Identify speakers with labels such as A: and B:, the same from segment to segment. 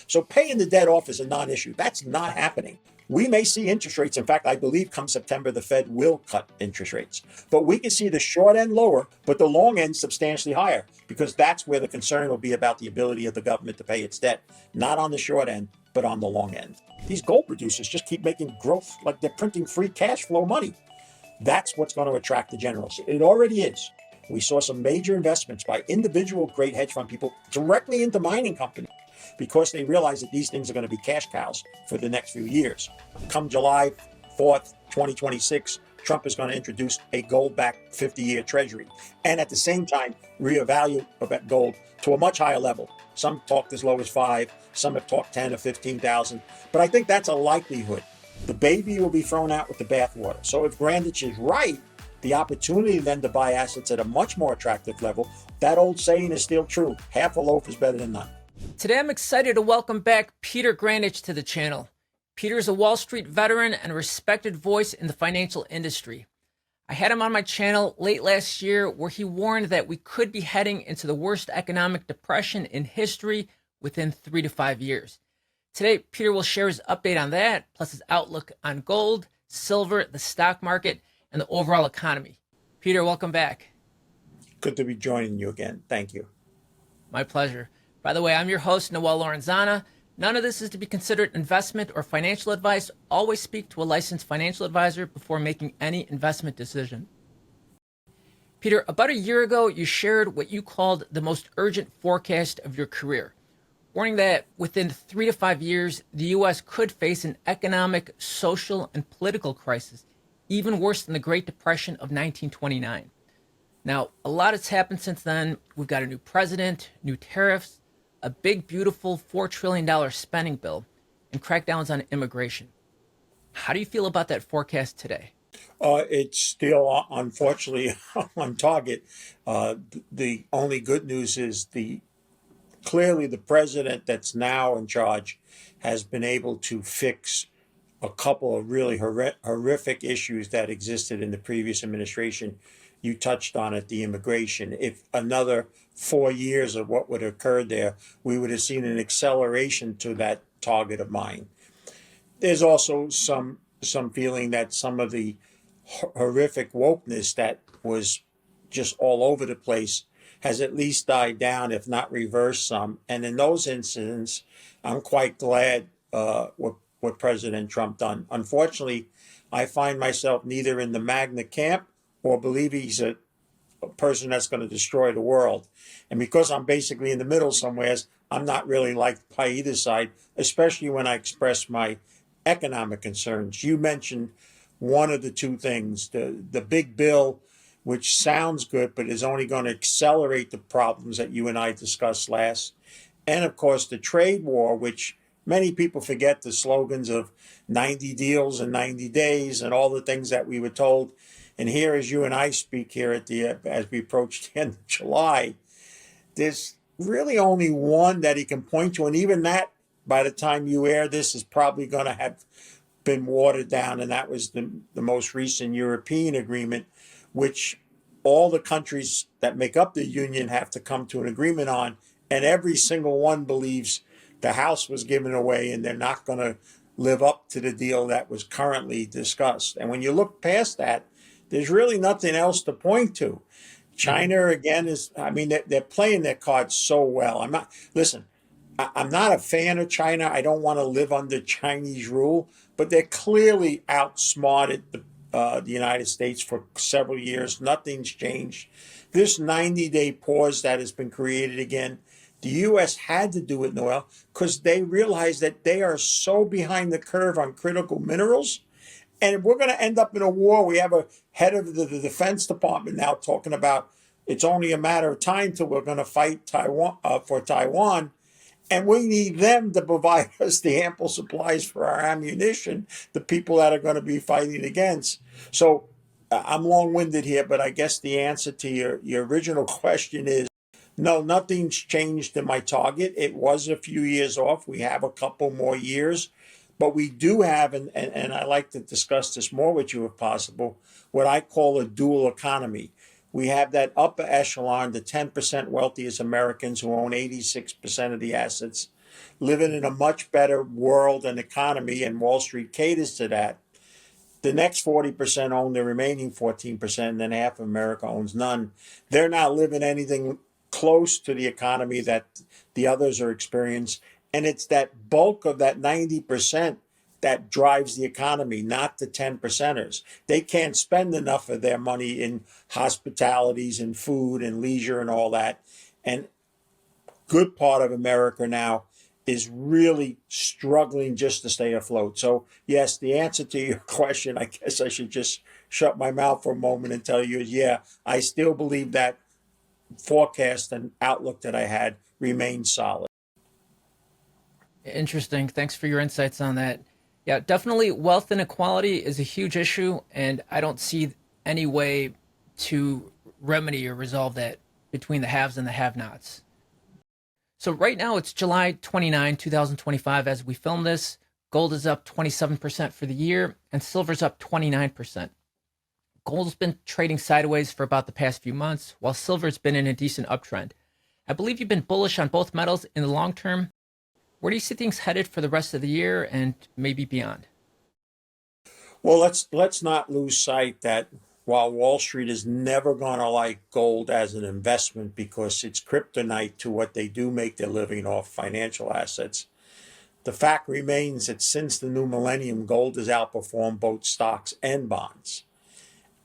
A: So paying the debt off is a non-issue. That's not happening. We may see interest rates. In fact, I believe come September, the Fed will cut interest rates. But we can see the short end lower, but the long end substantially higher, because that's where the concern will be about the ability of the government to pay its debt, not on the short end, but on the long end. These gold producers just keep making growth like they're printing free cash flow money. That's what's going to attract the generals. It already is. We saw some major investments by individual great hedge fund people directly into mining companies because they realize that these things are going to be cash cows for the next few years. Come July 4th, 2026, Trump is going to introduce a gold-backed 50-year treasury and at the same time reevaluate that gold to a much higher level. Some talked as low as 5, some have talked 10 or 15,000, but I think that's a likelihood. The baby will be thrown out with the bathwater. So if Grandich is right, the opportunity then to buy assets at a much more attractive level, that old saying is still true. Half a loaf is better than none.
B: Today, I'm excited to welcome back Peter Grandich to the channel. Peter is a Wall Street veteran and a respected voice in the financial industry. I had him on my channel late last year where he warned that we could be heading into the worst economic depression in history within 3 to 5 years. Today, Peter will share his update on that, plus his outlook on gold, silver, the stock market, and the overall economy. Peter, welcome back.
A: Good to be joining you again. Thank you.
B: My pleasure. By the way, I'm your host, Noel Lorenzana. None of this is to be considered investment or financial advice. Always speak to a licensed financial advisor before making any investment decision. Peter, about a year ago, you shared what you called the most urgent forecast of your career, warning that within 3 to 5 years, the U.S. could face an economic, social, and political crisis, even worse than the Great Depression of 1929. Now, a lot has happened since then. We've got a new president, new tariffs, a big, beautiful $4 trillion spending bill, and crackdowns on immigration. How do you feel about that forecast today?
A: It's still, unfortunately, on target. The only good news is clearly the president that's now in charge has been able to fix a couple of really horrific issues that existed in the previous administration. You touched on it, the immigration. If another 4 years of what would have occurred there, we would have seen an acceleration to that target of mine. There's also some feeling that some of the horrific wokeness that was just all over the place has at least died down, if not reversed some. And in those incidents, I'm quite glad what President Trump done. Unfortunately, I find myself neither in the MAGA camp or believe he's a person that's going to destroy the world. And because I'm basically in the middle somewheres, I'm not really liked by either side, especially when I express my economic concerns. You mentioned one of the two things, the big bill, which sounds good, but is only going to accelerate the problems that you and I discussed last. And of course, the trade war, which many people forget the slogans of 90 deals in 90 days and all the things that we were told. And here, as you and I speak here as we approach the end of July, there's really only one that he can point to. And even that, by the time you air this, is probably going to have been watered down. And that was the most recent European agreement, which all the countries that make up the union have to come to an agreement on. And every single one believes the house was given away and they're not going to live up to the deal that was currently discussed. And when you look past that, there's really nothing else to point to. China, again, they're playing their cards so well. I'm not a fan of China. I don't want to live under Chinese rule, but they're clearly outsmarted the United States for several years. Nothing's changed. This 90-day pause that has been created again, the U.S. had to do it, Noel, because they realize that they are so behind the curve on critical minerals. And we're going to end up in a war. We have a head of the Defense Department now talking about it's only a matter of time till we're going to fight for Taiwan. And we need them to provide us the ample supplies for our ammunition, the people that are going to be fighting against. So I'm long-winded here, but I guess the answer to your original question is, no, nothing's changed in my target. It was a few years off. We have a couple more years. But we do have, and I like to discuss this more with you if possible, what I call a dual economy. We have that upper echelon, the 10% wealthiest Americans who own 86% of the assets living in a much better world and economy, and Wall Street caters to that. The next 40% own the remaining 14%, and then half of America owns none. They're not living anything close to the economy that the others are experiencing. And it's that bulk of that 90% that drives the economy, not the 10 percenters. They can't spend enough of their money in hospitalities and food and leisure and all that. And good part of America now is really struggling just to stay afloat. So yes, the answer to your question, I guess I should just shut my mouth for a moment and tell you is, yeah, I still believe that forecast and outlook that I had remains solid.
B: Interesting. Thanks for your insights on that. Yeah, definitely wealth inequality is a huge issue, and I don't see any way to remedy or resolve that between the haves and the have-nots. So right now it's July 29, 2025 as we film this. Gold is up 27% for the year, and silver's up 29%. Gold's been trading sideways for about the past few months, while silver's been in a decent uptrend. I believe you've been bullish on both metals in the long term. Where do you see things headed for the rest of the year and maybe beyond?
A: Well, let's not lose sight that while Wall Street is never going to like gold as an investment because it's kryptonite to what they do make their living off financial assets, the fact remains that since the new millennium, gold has outperformed both stocks and bonds.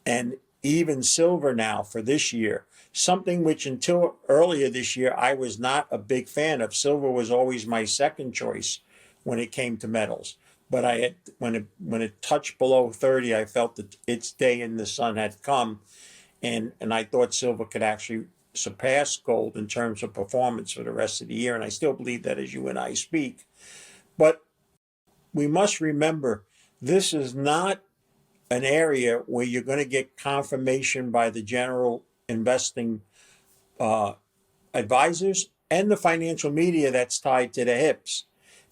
A: And even silver now for this year, something which until earlier this year I was not a big fan of. Silver was always my second choice when it came to metals. But when it touched below 30, I felt that its day in the sun had come, and I thought silver could actually surpass gold in terms of performance for the rest of the year. And I still believe that as you and I speak. But we must remember this is not an area where you're going to get confirmation by the general investing advisors and the financial media that's tied to the hips.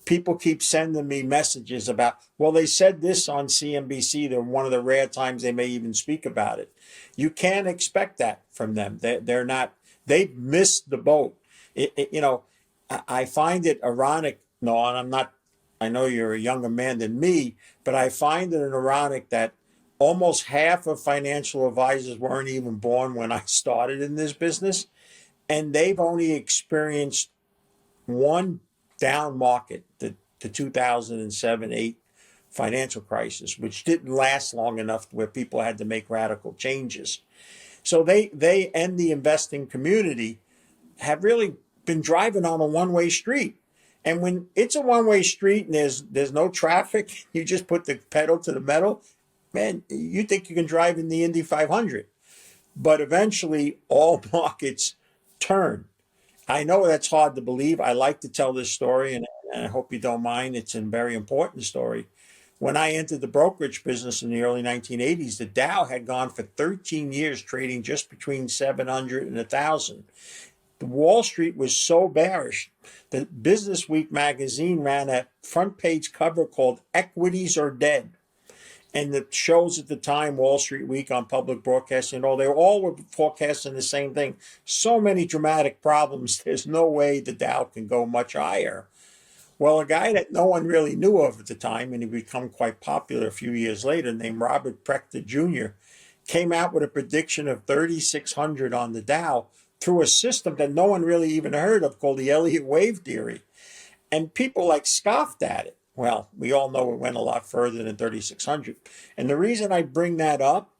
A: People keep sending me messages about, well, they said this on CNBC. They're one of the rare times they may even speak about it. You can't expect that from them. They're not, they've missed the boat. I find it ironic. No, and I'm not, I know you're a younger man than me, but I find it ironic that almost half of financial advisors weren't even born when I started in this business. And they've only experienced one down market, the 2007-8 financial crisis, which didn't last long enough where people had to make radical changes. So they and the investing community have really been driving on a one-way street. And when it's a one-way street and there's no traffic, you just put the pedal to the metal, man, you think you can drive in the Indy 500. But eventually all markets turn. I know that's hard to believe. I like to tell this story, and I hope you don't mind. It's a very important story. When I entered the brokerage business in the early 1980s, the Dow had gone for 13 years trading just between 700 and 1,000. The Wall Street was so bearish that Business Week magazine ran a front page cover called Equities Are Dead. And the shows at the time, Wall Street Week on public broadcasting, they all were forecasting the same thing. So many dramatic problems. There's no way the Dow can go much higher. Well, a guy that no one really knew of at the time, and he became quite popular a few years later, named Robert Prechter Jr., came out with a prediction of 3,600 on the Dow through a system that no one really even heard of called the Elliott wave theory. And people scoffed at it. Well, we all know it went a lot further than 3,600. And the reason I bring that up,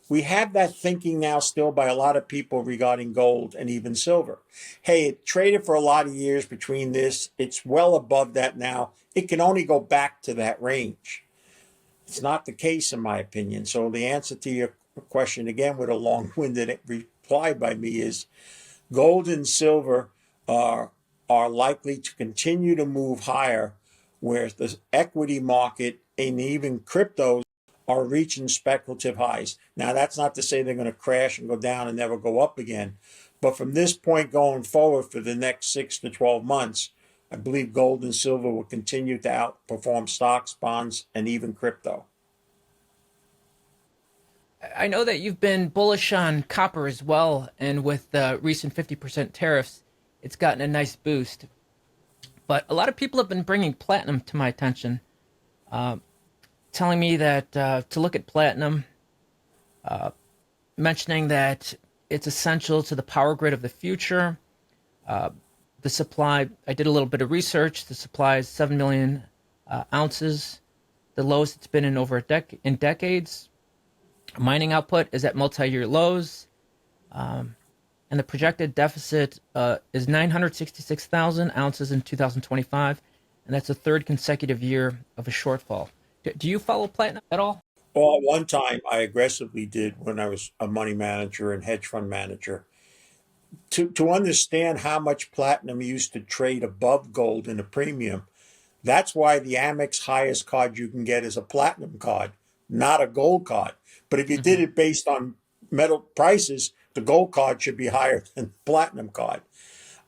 A: we have that thinking now still by a lot of people regarding gold and even silver. Hey, it traded for a lot of years between this. It's well above that now. It can only go back to that range. It's not the case, in my opinion. So the answer to your question, again, with a long-winded reply by me, is gold and silver are likely to continue to move higher, whereas the equity market and even cryptos are reaching speculative highs. Now, that's not to say they're going to crash and go down and never go up again. But from this point going forward for the next 6 to 12 months, I believe gold and silver will continue to outperform stocks, bonds, and even crypto.
B: I know that you've been bullish on copper as well, and with the recent 50% tariffs, it's gotten a nice boost. But a lot of people have been bringing platinum to my attention, telling me that to look at platinum, mentioning that it's essential to the power grid of the future. The supply, I did a little bit of research. The supply is 7 million ounces, the lowest it's been in over in decades. Mining output is at multi-year lows, and the projected deficit is 966,000 ounces in 2025, and that's the third consecutive year of a shortfall. Do you follow platinum at all?
A: Well, at one time, I aggressively did when I was a money manager and hedge fund manager. To understand how much platinum used to trade above gold in a premium, that's why the Amex highest card you can get is a platinum card, not a gold card. But if you did
B: Mm-hmm.
A: it based on metal prices, the gold card should be higher than the platinum card.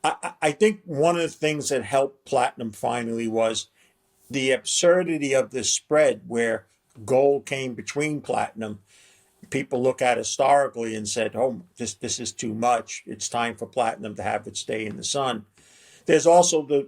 A: I think one of the things that helped platinum finally was the absurdity of the spread where gold came between platinum. People look at historically and said, oh, this is too much. It's time for platinum to have its day in the sun. There's also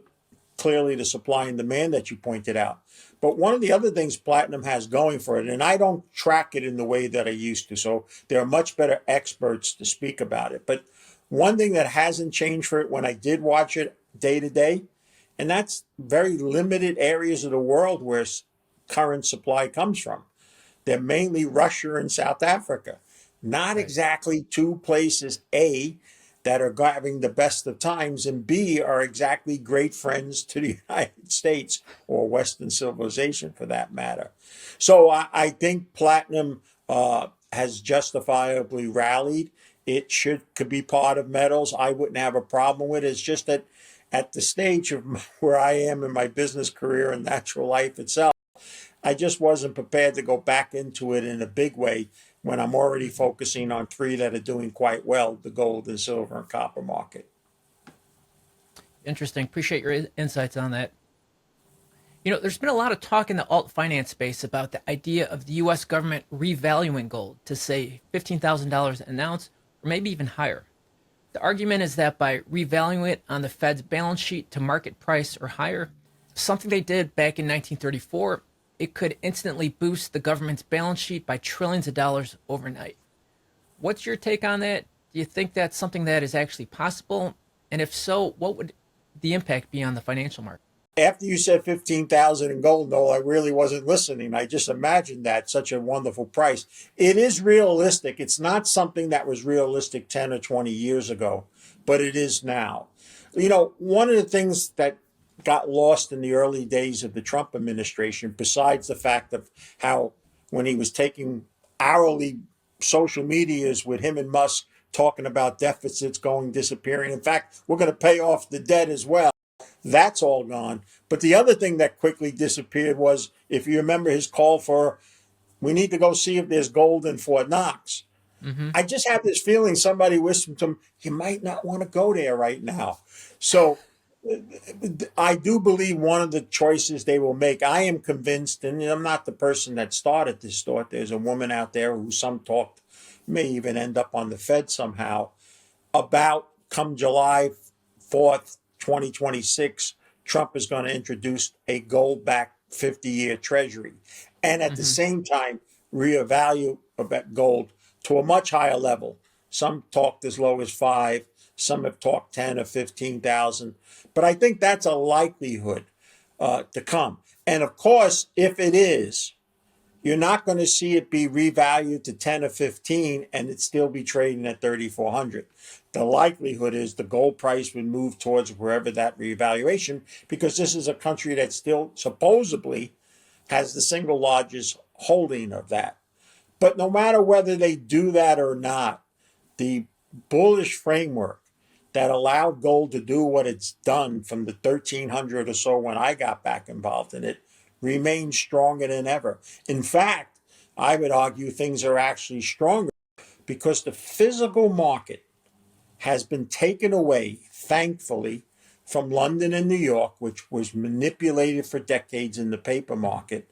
A: clearly the supply and demand that you pointed out. But one of the other things platinum has going for it, and I don't track it in the way that I used to, so there are much better experts to speak about it. But one thing that hasn't changed for it when I did watch it day to day, and that's very limited areas of the world where current supply comes from. They're mainly Russia and South Africa. Not
B: Right.
A: exactly two places, A, that are having the best of times, and B, are exactly great friends to the United States or Western civilization for that matter. So I think platinum has justifiably rallied. It could be part of metals. I wouldn't have a problem with it. It's just that at the stage of where I am in my business career and natural life itself, I just wasn't prepared to go back into it in a big way when I'm already focusing on three that are doing quite well, the gold and silver and copper market.
B: Interesting. Appreciate your insights on that. You know, there's been a lot of talk in the alt finance space about the idea of the U.S. government revaluing gold to, say, $15,000 an ounce or maybe even higher. The argument is that by revaluing it on the Fed's balance sheet to market price or higher, something they did back in 1934, it could instantly boost the government's balance sheet by trillions of dollars overnight. What's your take on that? Do you think that's something that is actually possible? And if so, what would the impact be on the financial market?
A: After you said 15,000 in gold, no, I really wasn't listening. I just imagined that such a wonderful price. It is realistic. It's not something that was realistic 10 or 20 years ago, but it is now. You know, one of the things that got lost in the early days of the Trump administration, besides the fact of how when he was taking hourly social medias with him and Musk talking about deficits going disappearing. In fact, we're going to pay off the debt as well. That's all gone. But the other thing that quickly disappeared was, if you remember his call for, we need to go see if there's gold in Fort Knox.
B: Mm-hmm.
A: I just have this feeling somebody whispered to him, you might not want to go there right now. So I do believe one of the choices they will make, I am convinced, and I'm not the person that started this thought. There's a woman out there who some talked may even end up on the Fed somehow, about come July 4th, 2026, Trump is going to introduce a gold backed 50-year treasury. And at the
B: Mm-hmm.
A: same time, reevaluate gold to a much higher level. Some talked as low as five, some have talked 10 or 15,000. But I think that's a likelihood to come. And of course, if it is, you're not going to see it be revalued to 10 or 15 and it still be trading at 3,400. The likelihood is the gold price would move towards wherever that revaluation, because this is a country that still supposedly has the single largest holding of that. But no matter whether they do that or not, the bullish framework that allowed gold to do what it's done from the 1300 or so when I got back involved in it remains stronger than ever. In fact, I would argue things are actually stronger because the physical market has been taken away, thankfully, from London and New York, which was manipulated for decades in the paper market,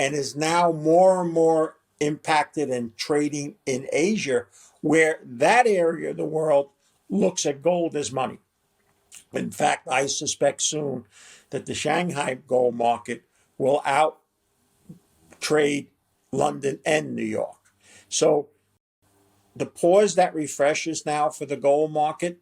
A: and is now more and more impacted and trading in Asia, where that area of the world looks at gold as money. In fact, I suspect soon that the Shanghai gold market will out trade London and New York. So the pause that refreshes now for the gold market,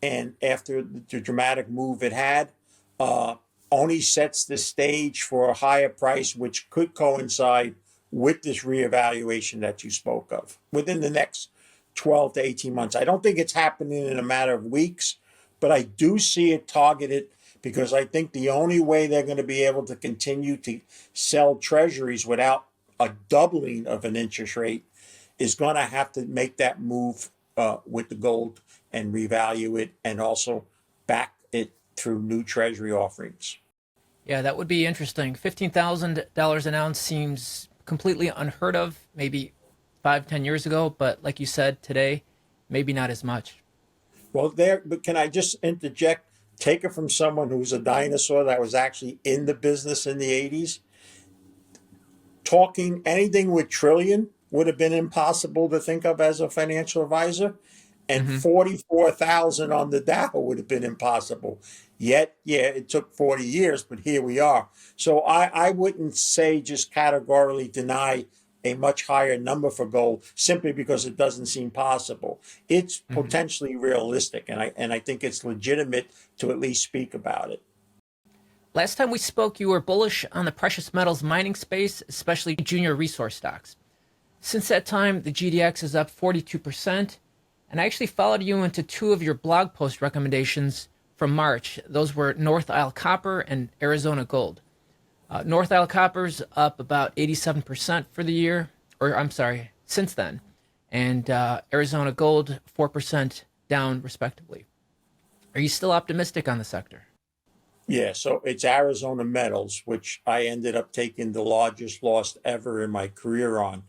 A: and after the dramatic move it had, uh, only sets the stage for a higher price, which could coincide with this reevaluation that you spoke of within the next 12 to 18 months. I don't think it's happening in a matter of weeks, but I do see it targeted because I think the only way they're going to be able to continue to sell treasuries without a doubling of an interest rate is going to have to make that move with the gold and revalue it and also back it through new treasury offerings.
B: Yeah, that would be interesting. $15,000 an ounce seems completely unheard of, maybe 5, 10 years ago, but like you said today, maybe not as much.
A: Well, but can I just interject? Take it from someone who's a dinosaur that was actually in the business in the 80s. Talking anything with trillion would have been impossible to think of as a financial advisor, and
B: Hmm.
A: 44,000 on the Dow would have been impossible. Yet, yeah, it took 40 years, but here we are. So I wouldn't say just categorically deny a much higher number for gold simply because it doesn't seem possible. It's
B: Hmm.
A: potentially realistic, and I think it's legitimate to at least speak about it.
B: Last time we spoke, you were bullish on the precious metals mining space, especially junior resource stocks. Since that time, the GDX is up 42%, and I actually followed you into two of your blog post recommendations from March. Those were Northisle Copper and Arizona Gold. Northisle Copper's up about 87% for the year, or I'm sorry, since then, and Arizona Gold 4% down, respectively. Are you still optimistic on the sector?
A: Yeah, so it's Arizona Metals, which I ended up taking the largest loss ever in my career on,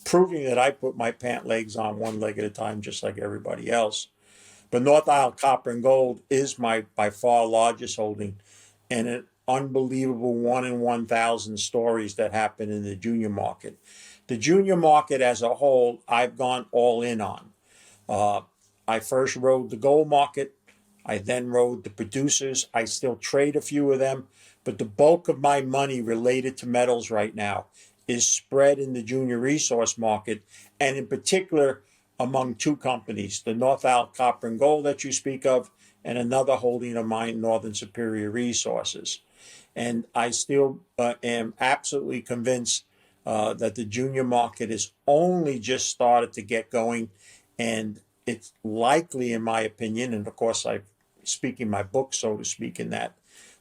A: proving that I put my pant legs on one leg at a time, just like everybody else. But North Isle Copper and Gold is my by far largest holding, and an unbelievable 1 in 1,000 stories that happen in the junior market. The junior market as a whole, I've gone all in on. Uh, I first rode the gold market. I then rode the producers. I still trade a few of them, but the bulk of my money related to metals right now is spread in the junior resource market, and in particular among two companies, the Northisle Copper and Gold that you speak of, and another holding of mine, Northern Superior Resources. And I still am absolutely convinced that the junior market has only just started to get going, and it's likely, in my opinion, and of course I'm speaking my book, so to speak, in that,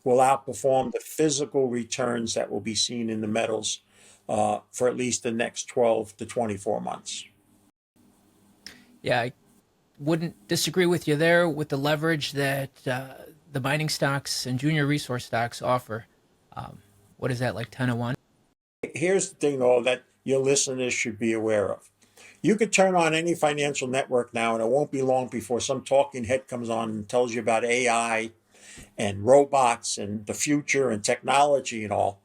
A: will outperform the physical returns that will be seen in the metals for at least the next 12 to 24 months.
B: Yeah, I wouldn't disagree with you there with the leverage that the mining stocks and junior resource stocks offer. Um, what is that, like 10 to 1?
A: Here's the thing, though, that your listeners should be aware of. You could turn on any financial network now, and it won't be long before some talking head comes on and tells you about AI and robots and the future and technology and all.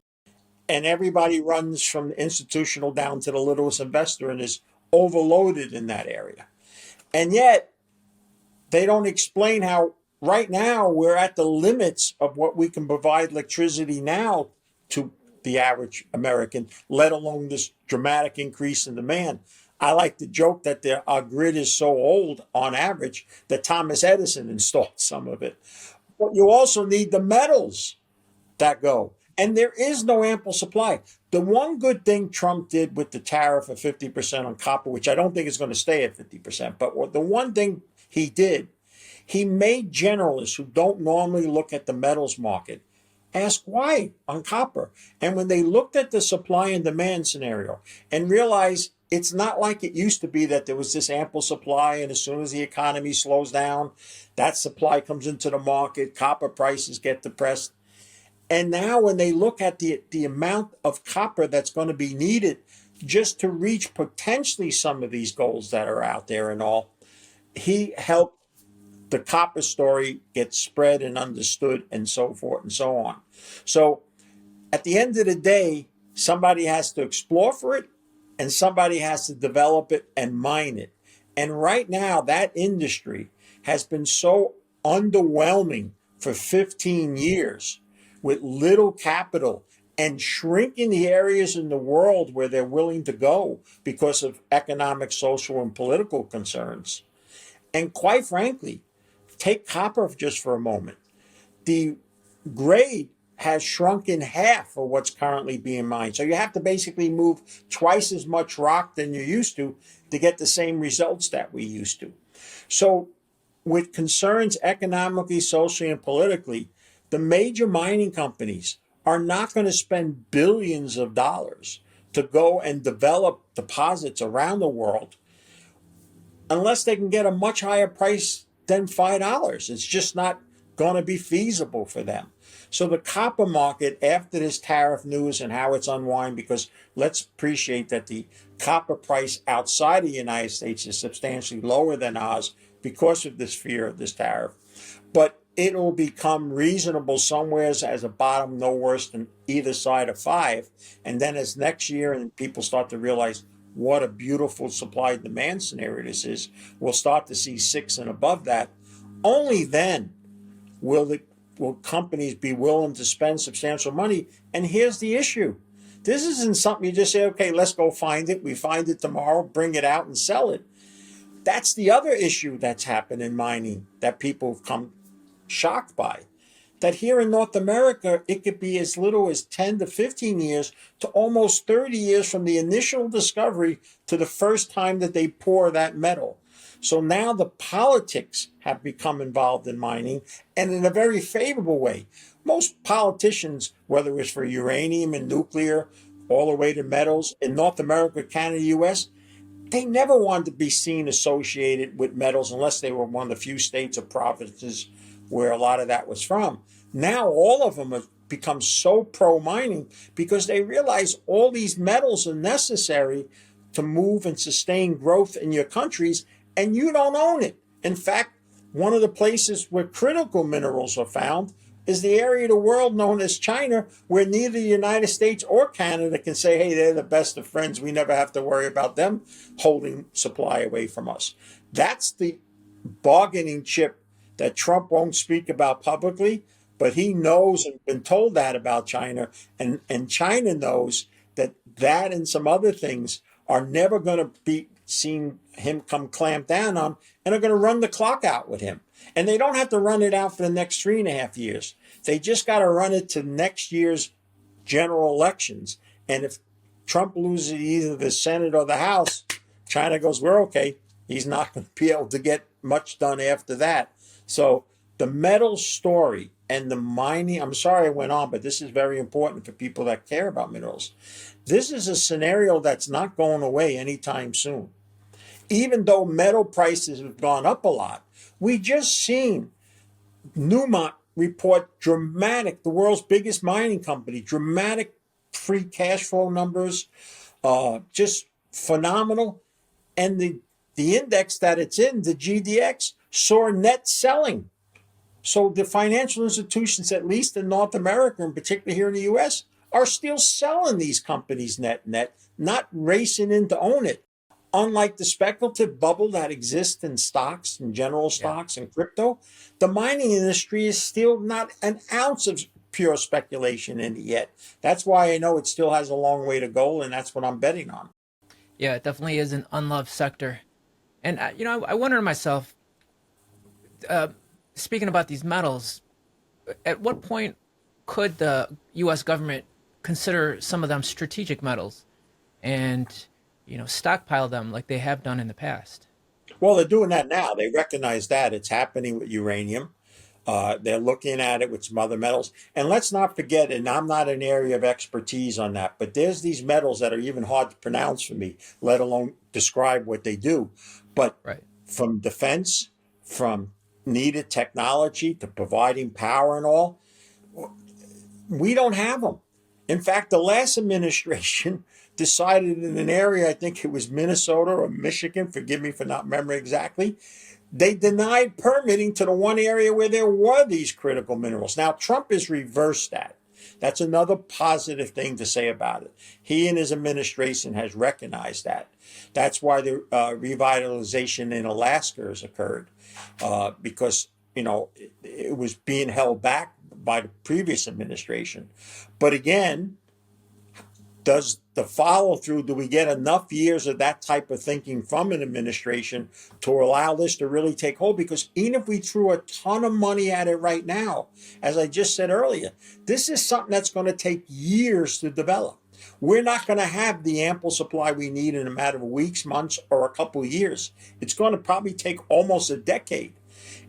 A: And everybody runs from the institutional down to the littlest investor and is overloaded in that area. And yet, they don't explain how right now we're at the limits of what we can provide electricity now to the average American, let alone this dramatic increase in demand. I like to joke that our grid is so old on average that Thomas Edison installed some of it. But you also need the metals that go. And there is no ample supply. The one good thing Trump did with the tariff of 50% on copper, which I don't think is going to stay at 50%, but what the one thing he did, he made generalists who don't normally look at the metals market ask why on copper. And when they looked at the supply and demand scenario and realized it's not like it used to be that there was this ample supply, and as soon as the economy slows down, that supply comes into the market, copper prices get depressed. And now when they look at the amount of copper that's going to be needed just to reach potentially some of these goals that are out there and all, he helped the copper story get spread and understood and so forth and so on. So at the end of the day, somebody has to explore for it and somebody has to develop it and mine it. And right now, that industry has been so underwhelming for 15 years with little capital and shrinking the areas in the world where they're willing to go because of economic, social, and political concerns. And quite frankly, take copper just for a moment. The grade has shrunk in half of what's currently being mined. So you have to basically move twice as much rock than you used to get the same results that we used to. So with concerns economically, socially, and politically, the major mining companies are not going to spend billions of dollars to go and develop deposits around the world unless they can get a much higher price than $5. It's just not going to be feasible for them. So the copper market, after this tariff news and how it's unwind, because let's appreciate that the copper price outside of the United States is substantially lower than ours because of this fear of this tariff. But it will become reasonable somewhere as a bottom, no worse than either side of 5. And then as next year and people start to realize what a beautiful supply demand scenario this is, we'll start to see 6 and above that. Only then will companies be willing to spend substantial money. And here's the issue. This isn't something you just say, okay, let's go find it. We find it tomorrow, bring it out and sell it. That's the other issue that's happened in mining that people have come shocked by. That here in North America, it could be as little as 10 to 15 years to almost 30 years from the initial discovery to the first time that they pour that metal. So now the politics have become involved in mining, and in a very favorable way. Most politicians, whether it's for uranium and nuclear, all the way to metals, in North America, Canada, US, they never wanted to be seen associated with metals unless they were one of the few states or provinces where a lot of that was from. Now all of them have become so pro-mining because they realize all these metals are necessary to move and sustain growth in your countries, and you don't own it. In fact, one of the places where critical minerals are found is the area of the world known as China, where neither the United States or Canada can say, hey, they're the best of friends. We never have to worry about them holding supply away from us. That's the bargaining chip that Trump won't speak about publicly, but he knows and been told that about China. And China knows that and some other things are never going to be seen him come clamp down on, and are going to run the clock out with him. And they don't have to run it out for the next 3.5 years. They just got to run it to next year's general elections. And if Trump loses either the Senate or the House, China goes, we're okay. He's not going to be able to get much done after that. So the metal story and the mining, I'm sorry I went on, but this is very important for people that care about minerals. This is a scenario that's not going away anytime soon. Even though metal prices have gone up a lot, we just seen Newmont report dramatic, the world's biggest mining company, dramatic free cash flow numbers, just phenomenal. And the index that it's in, the GDX, saw net selling. So the financial institutions, at least in North America, and particularly here in the US, are still selling these companies net, not racing in to own it. Unlike the speculative bubble that exists in stocks and general stocks and crypto, the mining industry is still not an ounce of pure speculation in it yet. That's why I know it still has a long way to go, and that's what I'm betting on.
B: Yeah, it definitely is an unloved sector. And, I wonder to myself, speaking about these metals, at what point could the U.S. government consider some of them strategic metals and, stockpile them like they have done in the past?
A: Well, they're doing that now. They recognize that it's happening with uranium. They're looking at it with some other metals. And let's not forget, and I'm not an area of expertise on that, but there's these metals that are even hard to pronounce for me, let alone describe what they do. But from defense, from needed technology to providing power and all, we don't have them. In fact, the last administration decided in an area, I think it was Minnesota or Michigan, forgive me for not remembering exactly, they denied permitting to the one area where there were these critical minerals. Now, Trump has reversed that. That's another positive thing to say about it. He and his administration has recognized that. That's why the revitalization in Alaska has occurred, because it was being held back by the previous administration. But again, does the follow through, do we get enough years of that type of thinking from an administration to allow this to really take hold? Because even if we threw a ton of money at it right now, as I just said earlier, this is something that's going to take years to develop. We're not going to have the ample supply we need in a matter of weeks, months, or a couple of years. It's going to probably take almost a decade.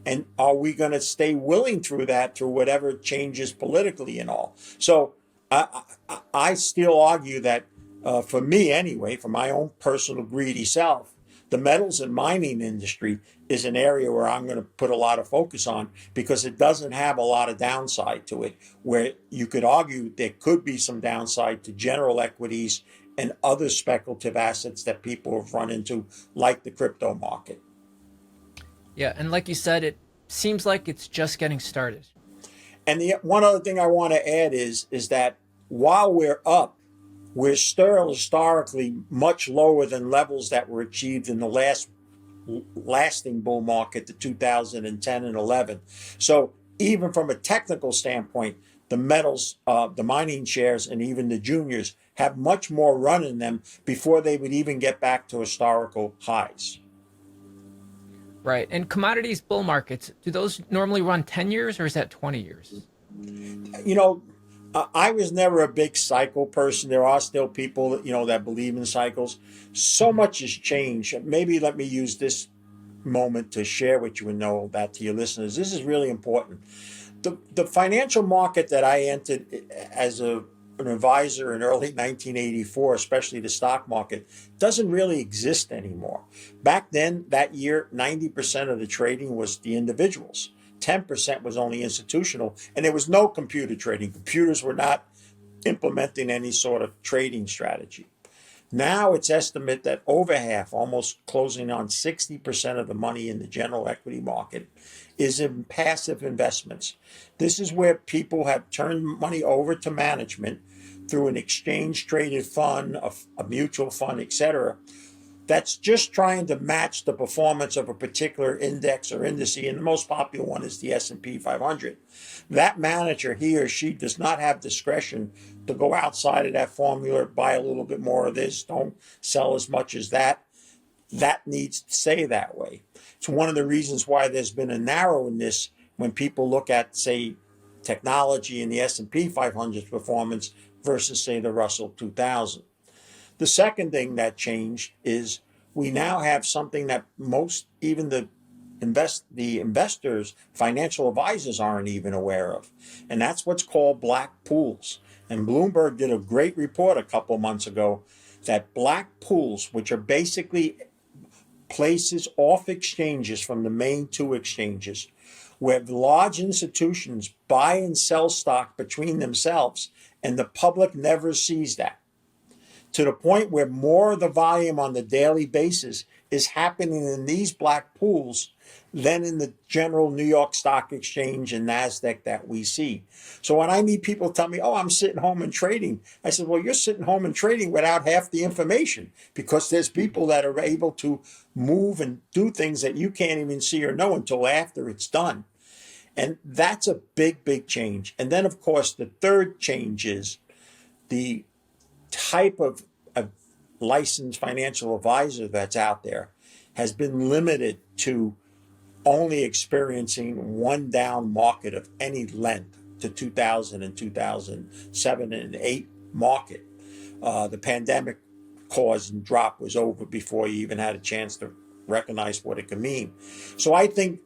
A: And are we going to stay willing through that, through whatever changes politically and all? So I still argue that, for me anyway, for my own personal greedy self, the metals and mining industry is an area where I'm going to put a lot of focus on, because it doesn't have a lot of downside to it, where you could argue there could be some downside to general equities and other speculative assets that people have run into, like the crypto market.
B: Yeah, and like you said, it seems like it's just getting started.
A: And the one other thing I want to add is that while we're up, we're still historically much lower than levels that were achieved in the lasting bull market, the 2010 and 11. So even from a technical standpoint, the metals, the mining shares, and even the juniors have much more run in them before they would even get back to historical highs.
B: Right. And commodities bull markets, do those normally run 10 years or is that 20 years?
A: I was never a big cycle person. There are still people that believe in cycles. So much has changed. Maybe let me use this moment to share with you and know that to your listeners. This is really important. The financial market that I entered as an advisor in early 1984, especially the stock market, doesn't really exist anymore. Back then, that year, 90% of the trading was the individuals. 10% was only institutional, and there was no computer trading. Computers were not implementing any sort of trading strategy. Now it's estimated that over half, almost closing on 60% of the money in the general equity market, is in passive investments. This is where people have turned money over to management through an exchange traded fund, a mutual fund, etc., that's just trying to match the performance of a particular index or indice, and the most popular one is the S&P 500. That manager, he or she, does not have discretion to go outside of that formula, buy a little bit more of this, don't sell as much as that. That needs to stay that way. It's one of the reasons why there's been a narrowness when people look at, say, technology in the S&P 500's performance versus, say, the Russell 2000. The second thing that changed is we now have something that most, even the investors, financial advisors aren't even aware of. And that's what's called black pools. And Bloomberg did a great report a couple months ago that black pools, which are basically places off exchanges from the main two exchanges, where large institutions buy and sell stock between themselves, and the public never sees that, to the point where more of the volume on the daily basis is happening in these black pools than in the general New York Stock Exchange and NASDAQ that we see. So when I meet people tell me, oh, I'm sitting home and trading, I said, well, you're sitting home and trading without half the information, because there's people that are able to move and do things that you can't even see or know until after it's done. And that's a big, big change. And then, of course, the third change is the type of licensed financial advisor that's out there has been limited to only experiencing one down market of any length, to 2000 and 2007 and 8 market. The pandemic cause and drop was over before you even had a chance to recognize what it could mean. So I think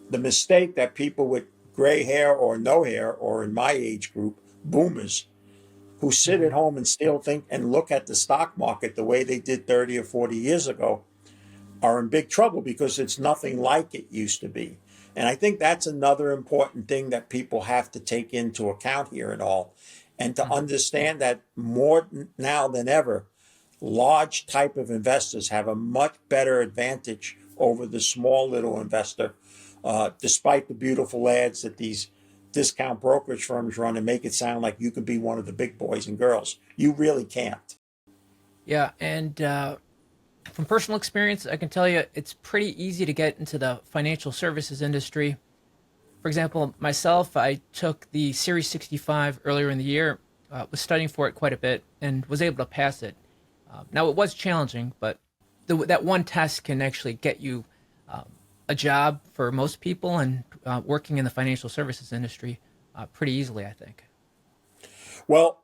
A: the mistake that people with gray hair or no hair, or in my age group, boomers, who sit at home and still think and look at the stock market the way they did 30 or 40 years ago, are in big trouble, because it's nothing like it used to be. And I think that's another important thing that people have to take into account here and all, and to understand that more now than ever, large type of investors have a much better advantage over the small little investor, despite the beautiful ads that these discount brokerage firms run and make it sound like you can be one of the big boys and girls. You really can't.
B: Yeah, and from personal experience, I can tell you it's pretty easy to get into the financial services industry. For example, myself, I took the Series 65 earlier in the year, was studying for it quite a bit, and was able to pass it. Now, it was challenging, but that one test can actually get you a job for most people and working in the financial services industry pretty easily, I think.
A: Well,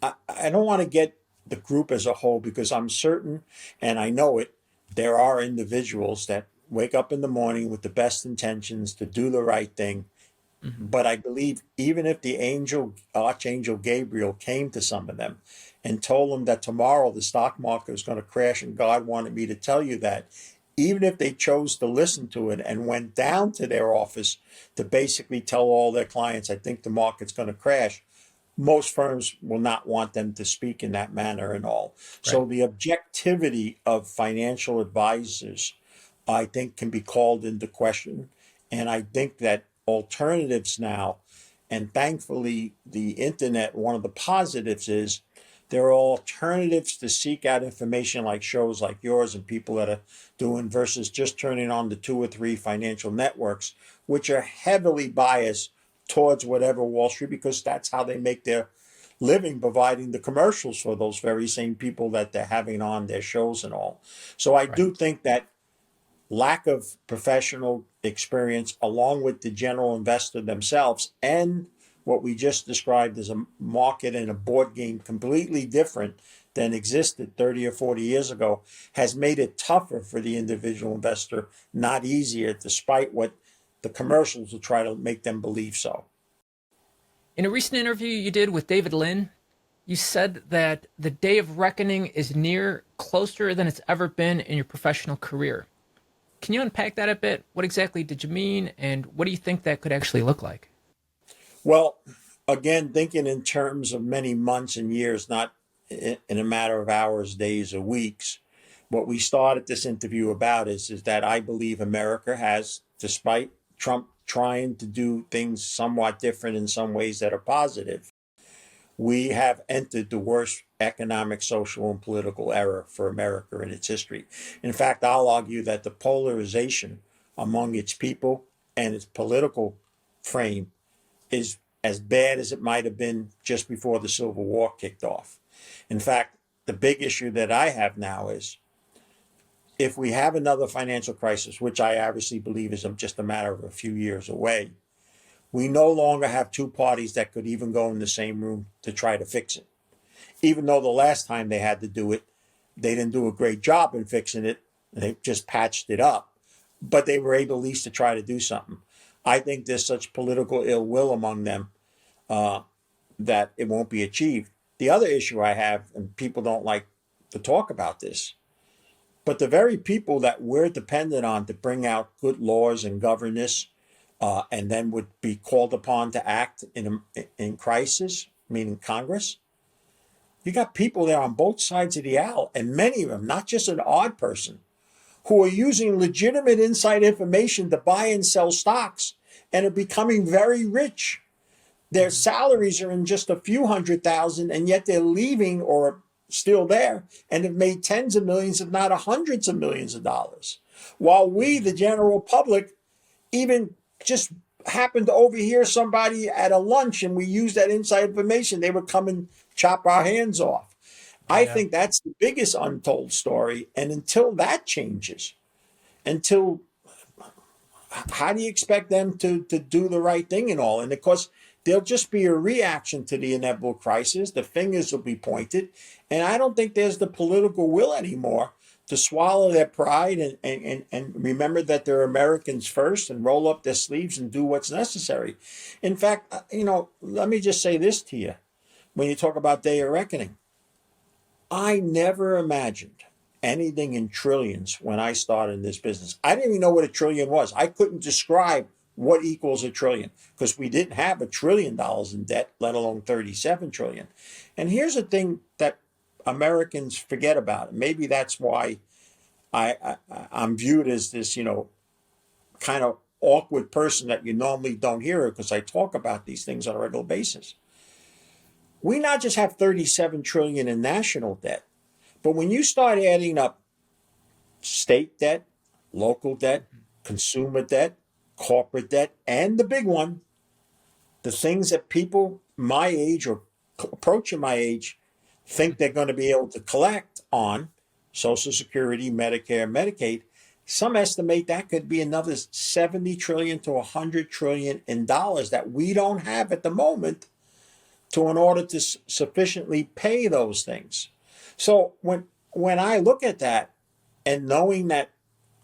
A: I don't want to get the group as a whole because I'm certain, and I know it, there are individuals that wake up in the morning with the best intentions to do the right thing.
B: Mm-hmm.
A: But I believe even if the Archangel Gabriel came to some of them and told them that tomorrow the stock market was going to crash and God wanted me to tell you that, even if they chose to listen to it and went down to their office to basically tell all their clients, I think the market's going to crash, most firms will not want them to speak in that manner and all.
B: Right.
A: So the objectivity of financial advisors, I think, can be called into question. And I think that alternatives now, and thankfully the internet, one of the positives is there are alternatives to seek out information like shows like yours and people that are doing versus just turning on the two or three financial networks, which are heavily biased towards whatever Wall Street, because that's how they make their living, providing the commercials for those very same people that they're having on their shows and all. So I
B: Right.
A: do think that lack of professional experience, along with the general investor themselves, and what we just described as a market and a board game completely different than existed 30 or 40 years ago, has made it tougher for the individual investor, not easier, despite what the commercials will try to make them believe so.
B: In a recent interview you did with David Lynn, you said that the day of reckoning is near, closer than it's ever been in your professional career. Can you unpack that a bit? What exactly did you mean, and what do you think that could actually look like?
A: Well, again, thinking in terms of many months and years, not in a matter of hours, days, or weeks. What we started this interview about is that I believe America has, despite Trump trying to do things somewhat different in some ways that are positive, we have entered the worst economic, social, and political era for America in its history. In fact, I'll argue that the polarization among its people and its political frame is as bad as it might have been just before the Civil War kicked off. In fact, the big issue that I have now is if we have another financial crisis, which I obviously believe is just a matter of a few years away, we no longer have two parties that could even go in the same room to try to fix it. Even though the last time they had to do it, they didn't do a great job in fixing it. They just patched it up, but they were able at least to try to do something. I think there's such political ill will among them that it won't be achieved. The other issue I have, and people don't like to talk about this, but the very people that we're dependent on to bring out good laws and governance, and then would be called upon to act in crisis, meaning Congress. You got people there on both sides of the aisle, and many of them, not just an odd person, who are using legitimate inside information to buy and sell stocks and are becoming very rich. Their salaries are in just a few $100,000, and yet they're leaving or still there and have made tens of millions, if not hundreds of millions of dollars. While we, the general public, even just happened to overhear somebody at a lunch and we used that inside information, they would come and chop our hands off. I think that's the biggest untold story. And until that changes, until how do you expect them to do the right thing and all? And of course, there'll just be a reaction to the inevitable crisis. The fingers will be pointed. And I don't think there's the political will anymore to swallow their pride and remember that they're Americans first and roll up their sleeves and do what's necessary. In fact, let me just say this to you. When you talk about day of reckoning, I never imagined anything in trillions when I started in this business. I didn't even know what a trillion was. I couldn't describe what equals a trillion because we didn't have $1 trillion in debt, let alone 37 trillion. And here's the thing that Americans forget about. Maybe that's why I'm viewed as this, kind of awkward person that you normally don't hear because I talk about these things on a regular basis. We not just have 37 trillion in national debt, but when you start adding up state debt, local debt, consumer debt, corporate debt, and the big one, the things that people my age or approaching my age think they're going to be able to collect on, Social Security, Medicare, Medicaid. Some estimate that could be another 70 trillion to 100 trillion in dollars that we don't have at the moment to in order to sufficiently pay those things. So when I look at that and knowing that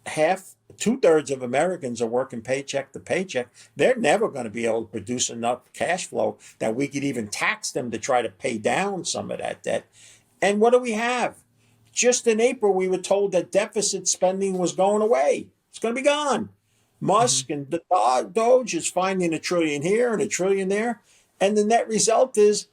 A: half, 2/3 of Americans are working paycheck to paycheck, they're never going to be able to produce enough cash flow that we could even tax them to try to pay down some of that debt. And what do we have? Just in April, we were told that deficit spending was going away. It's going to be gone.
B: Mm-hmm.
A: Musk and the Doge is finding a trillion here and a trillion there. And the net result is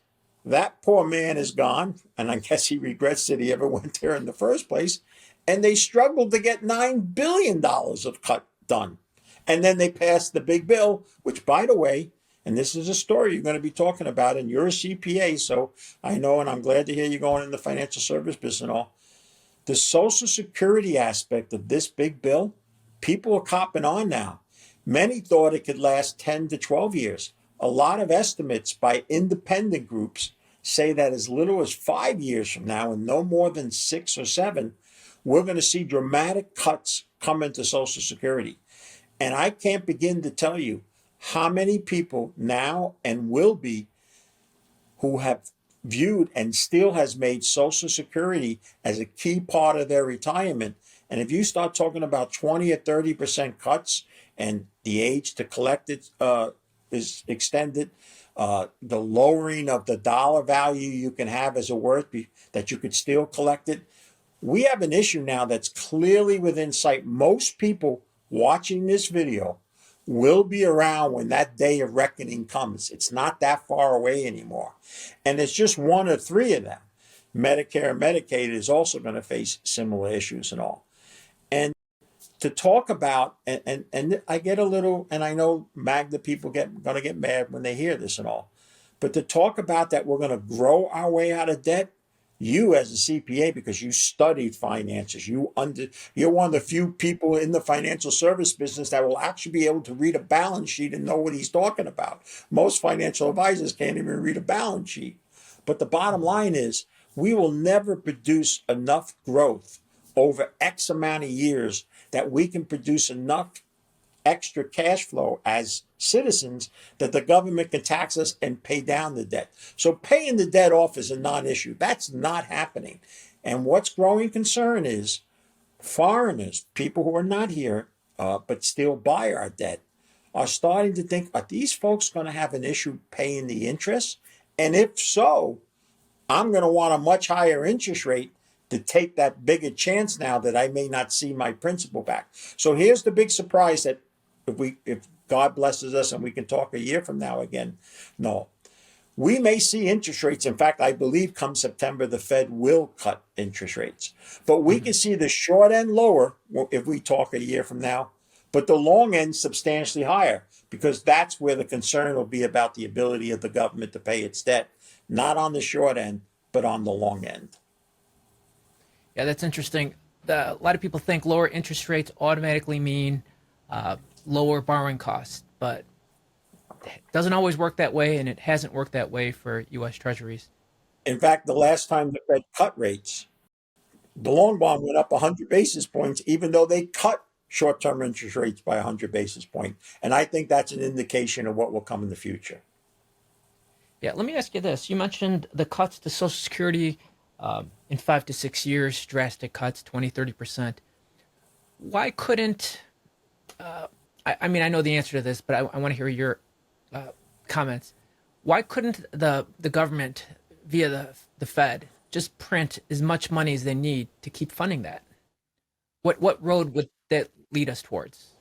A: that poor man is gone. And I guess he regrets that he ever went there in the first place. And they struggled to get $9 billion of cut done. And then they passed the big bill, which, by the way, and this is a story you're going to be talking about, and you're a CPA, so I know, and I'm glad to hear you going in the financial service business and all. The Social Security aspect of this big bill, people are copping on now. Many thought it could last 10 to 12 years. A lot of estimates by independent groups say that as little as 5 years from now and no more than 6 or 7, we're going to see dramatic cuts come into Social Security. And I can't begin to tell you how many people now and will be who have viewed and still has made Social Security as a key part of their retirement. And if you start talking about 20 or 30% cuts and the age to collect it is extended, the lowering of the dollar value you can have as a worth that you could still collect it, we have an issue now that's clearly within sight. Most people watching this video will be around when that day of reckoning comes. It's not that far away anymore. And it's just one or three of them. Medicare and Medicaid is also going to face similar issues and all. And to talk about, and I get a little, and I know Magna people going to get mad when they hear this and all, but to talk about that we're going to grow our way out of debt, you as a CPA, because you studied finances, you're one of the few people in the financial service business that will actually be able to read a balance sheet and know what he's talking about. Most financial advisors can't even read a balance sheet. But the bottom line is we will never produce enough growth over X amount of years that we can produce enough extra cash flow as citizens that the government can tax us and pay down the debt. So paying the debt off is a non-issue. That's not happening. And what's growing concern is foreigners, people who are not here, but still buy our debt, are starting to think, are these folks going to have an issue paying the interest? And if so, I'm going to want a much higher interest rate to take that bigger chance now that I may not see my principal back. So here's the big surprise that if God blesses us and we can talk a year from now again, no, we may see interest rates. In fact, I believe come September, the Fed will cut interest rates, but we can see the short end lower if we talk a year from now, but the long end substantially higher, because that's where the concern will be about the ability of the government to pay its debt, not on the short end, but on the long end.
B: Yeah, that's interesting. A lot of people think lower interest rates automatically mean lower borrowing costs, but it doesn't always work that way, and it hasn't worked that way for U.S. Treasuries.
A: In fact, the last time the Fed cut rates, the long bond went up 100 basis points, even though they cut short-term interest rates by 100 basis points. And I think that's an indication of what will come in the future.
B: Yeah, let me ask you this. You mentioned the cuts to Social Security in 5 to 6 years, drastic cuts, 20, 30%. Why couldn't, I mean, I know the answer to this, but I want to hear your comments. Why couldn't the government, via the Fed, just print as much money as they need to keep funding that? What road would that lead us towards?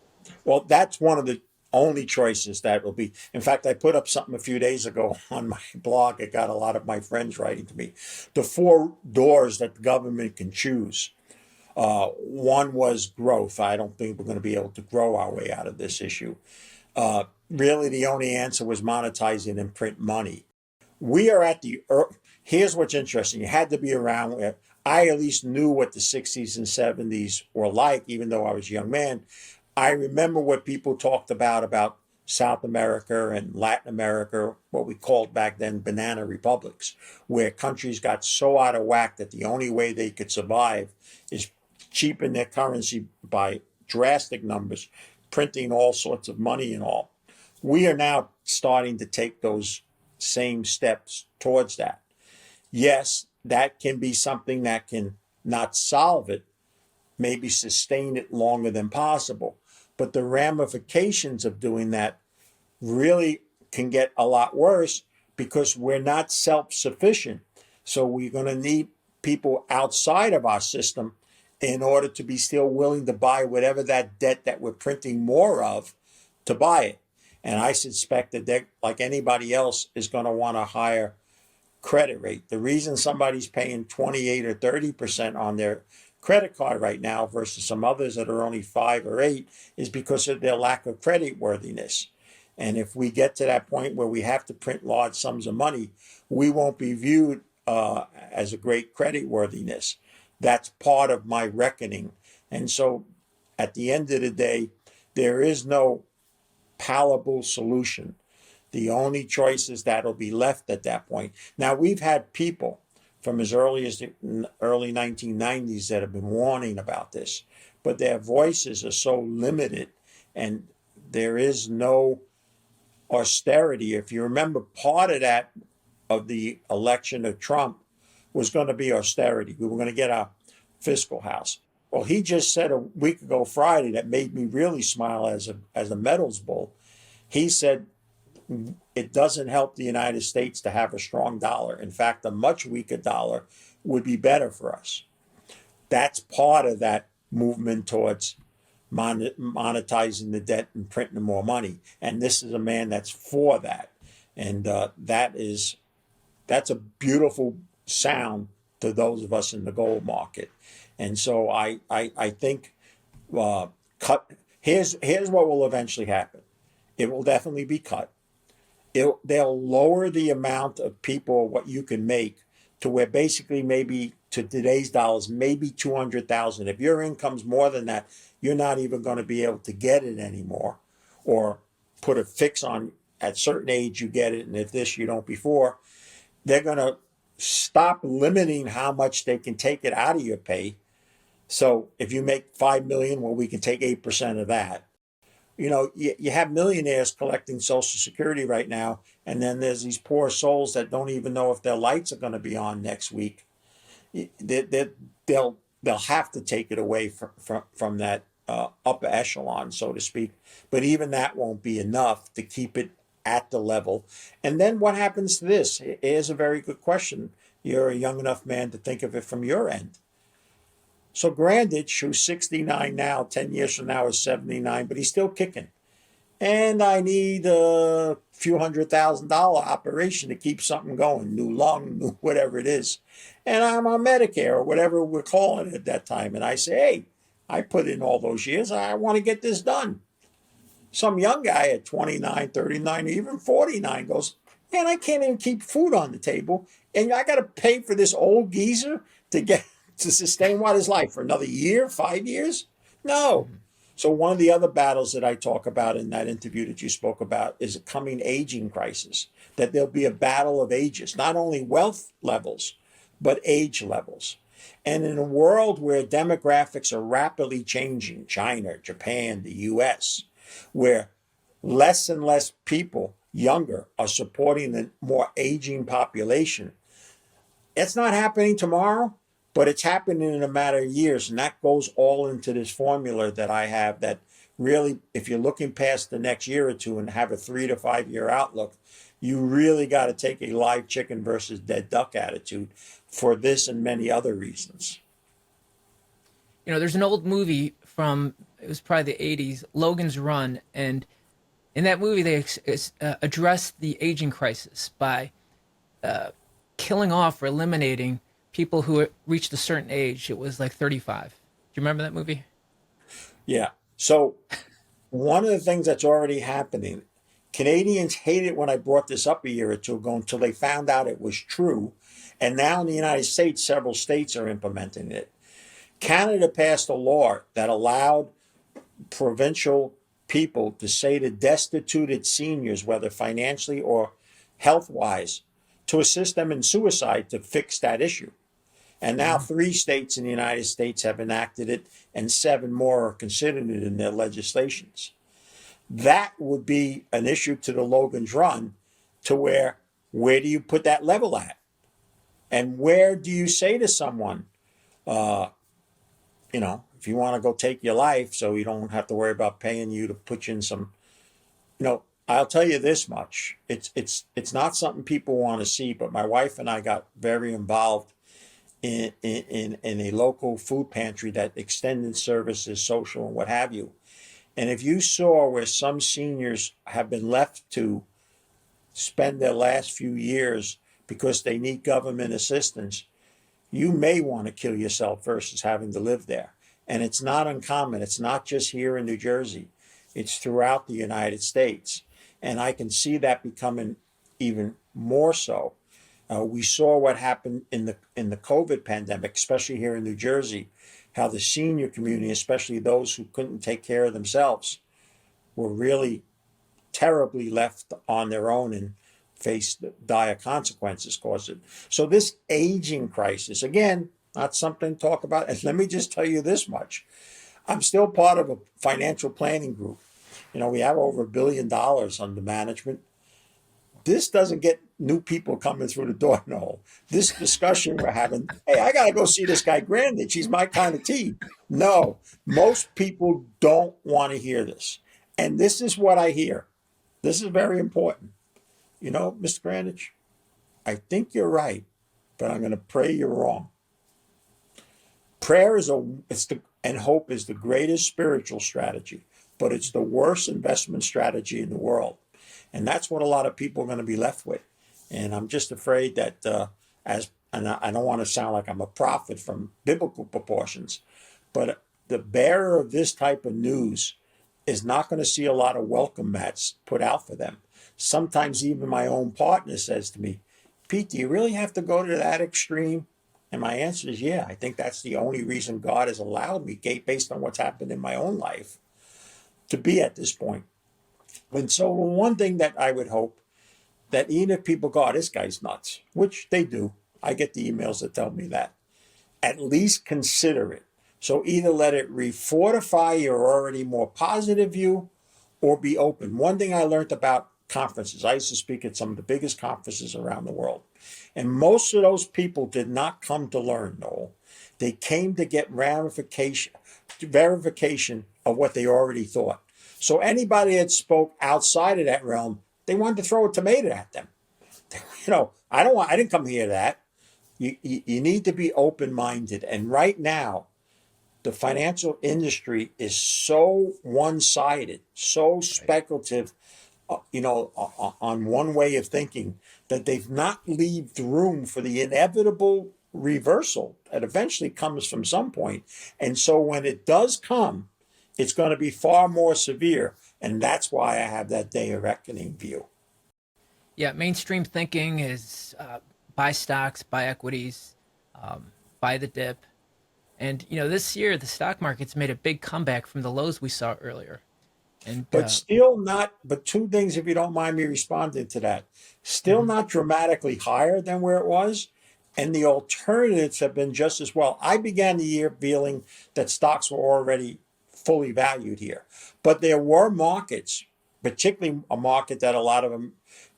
A: Well, that's one of the only choices that will be. In fact, I put up something a few days ago on my blog. It got a lot of my friends writing to me. The 4 doors that the government can choose. One was growth. I don't think we're going to be able to grow our way out of this issue. Really, the only answer was monetizing and print money. We are at the, here's what's interesting. You had to be around. I at least knew what the 60s and 70s were like, even though I was a young man. I remember what people talked about South America and Latin America, what we called back then banana republics, where countries got so out of whack that the only way they could survive is cheapen their currency by drastic numbers, printing all sorts of money and all. We are now starting to take those same steps towards that. Yes, that can be something that can not solve it, maybe sustain it longer than possible. But the ramifications of doing that really can get a lot worse because we're not self sufficient. So we're going to need people outside of our system in order to be still willing to buy whatever that debt that we're printing more of to buy it. And I suspect that they, like anybody else, is going to want a higher credit rate. The reason somebody's paying 28 or 30% on their credit card right now versus some others that are only 5 or 8 is because of their lack of credit worthiness. And if we get to that point where we have to print large sums of money, we won't be viewed as a great credit worthiness. That's part of my reckoning. And so at the end of the day, there is no palatable solution. The only choices that'll be left at that point. Now, we've had people from as early as the early 1990s that have been warning about this, but their voices are so limited and there is no austerity. If you remember, part of that, of the election of Trump, was going to be austerity. We were going to get our fiscal house. Well, he just said a week ago Friday that made me really smile as a medals bull. He said it doesn't help the United States to have a strong dollar. In fact, a much weaker dollar would be better for us. That's part of that movement towards monetizing the debt and printing more money. And this is a man that's for that. And that's a beautiful sound to those of us in the gold market. And so I think here's what will eventually happen. It will definitely be cut. They'll lower the amount of people, what you can make, to where basically maybe to today's dollars, maybe 200,000. If your income's more than that, you're not even going to be able to get it anymore, or put a fix on at certain age you get it, and if this you don't before. They're going to stop limiting how much they can take it out of your pay. So if you make 5 million, well, we can take 8% of that. You know, you have millionaires collecting Social Security right now, and then there's these poor souls that don't even know if their lights are going to be on next week. They'll have to take it away from that upper echelon, so to speak. But even that won't be enough to keep it at the level. And then what happens to this? It is a very good question. You're a young enough man to think of it from your end. So Grandich, who's 69 now, 10 years from now is 79, but he's still kicking. And I need a few $100,000 operation to keep something going, new lung, new whatever it is. And I'm on Medicare or whatever we're calling it at that time. And I say, hey, I put in all those years. I want to get this done. Some young guy at 29, 39, even 49 goes, man, I can't even keep food on the table. And I got to pay for this old geezer to sustain what his life for another year, 5 years? No. So one of the other battles that I talk about in that interview that you spoke about is a coming aging crisis, that there'll be a battle of ages, not only wealth levels, but age levels. And in a world where demographics are rapidly changing, China, Japan, the US, where less and less people, younger, are supporting the more aging population, it's not happening tomorrow, but it's happening in a matter of years. And that goes all into this formula that I have that really, if you're looking past the next year or two and have a 3 to 5 year outlook, you really got to take a live chicken versus dead duck attitude for this and many other reasons.
B: You know, there's an old movie from, it was probably the 80s, Logan's Run. And in that movie, they addressed the aging crisis by killing off or eliminating people who reached a certain age. It was like 35. Do you remember that movie?
A: Yeah. So one of the things that's already happening, Canadians hated when I brought this up a year or two ago until they found out it was true. And now in the United States, several states are implementing it. Canada passed a law that allowed provincial people to say to destituted seniors, whether financially or health wise, to assist them in suicide to fix that issue. And now 3 states in the United States have enacted it, and 7 more are considering it in their legislations. That would be an issue to the Logan's Run, to where do you put that level at? And where do you say to someone, if you want to go take your life so you don't have to worry about paying you to put you in some, I'll tell you this much. It's not something people want to see, but my wife and I got very involved in a local food pantry that extended services, social, and what have you. And if you saw where some seniors have been left to spend their last few years because they need government assistance, you may want to kill yourself versus having to live there. And it's not uncommon. It's not just here in New Jersey. It's throughout the United States. And I can see that becoming even more so. We saw what happened in the COVID pandemic, especially here in New Jersey, how the senior community, especially those who couldn't take care of themselves, were really terribly left on their own and faced dire consequences caused it. So this aging crisis, again, not something to talk about. And let me just tell you this much. I'm still part of a financial planning group. We have over $1 billion under management. This doesn't get new people coming through the door. No, this discussion we're having, hey, I got to go see this guy Grandich. He's my kind of tea. No, most people don't want to hear this. And this is what I hear. This is very important. Mr. Grandich, I think you're right, but I'm going to pray you're wrong. Prayer and hope is the greatest spiritual strategy, but it's the worst investment strategy in the world. And that's what a lot of people are going to be left with. And I'm just afraid that and I don't want to sound like I'm a prophet from biblical proportions, but the bearer of this type of news is not going to see a lot of welcome mats put out for them. Sometimes even my own partner says to me, Pete, do you really have to go to that extreme? And my answer is, yeah, I think that's the only reason God has allowed me, based on what's happened in my own life, to be at this point. And so one thing that I would hope, that even if people go, this guy's nuts, which they do, I get the emails that tell me that, at least consider it. So either let it refortify your already more positive view or be open. One thing I learned about conferences, I used to speak at some of the biggest conferences around the world. And most of those people did not come to learn, Noel. They came to get verification of what they already thought. So anybody that spoke outside of that realm, they wanted to throw a tomato at them. I didn't come here to that. You need to be open-minded. And right now, the financial industry is so one-sided, so speculative, on one way of thinking, that they've not left room for the inevitable reversal that eventually comes from some point. And so when it does come, it's going to be far more severe. And that's why I have that day of reckoning view.
B: Yeah, mainstream thinking is buy stocks, buy equities, buy the dip. And, this year the stock market's made a big comeback from the lows we saw earlier.
A: But still not, but 2 things, if you don't mind me responding to that, still not dramatically higher than where it was. And the alternatives have been just as well. I began the year feeling that stocks were already fully valued here. But there were markets, particularly a market that a lot of them,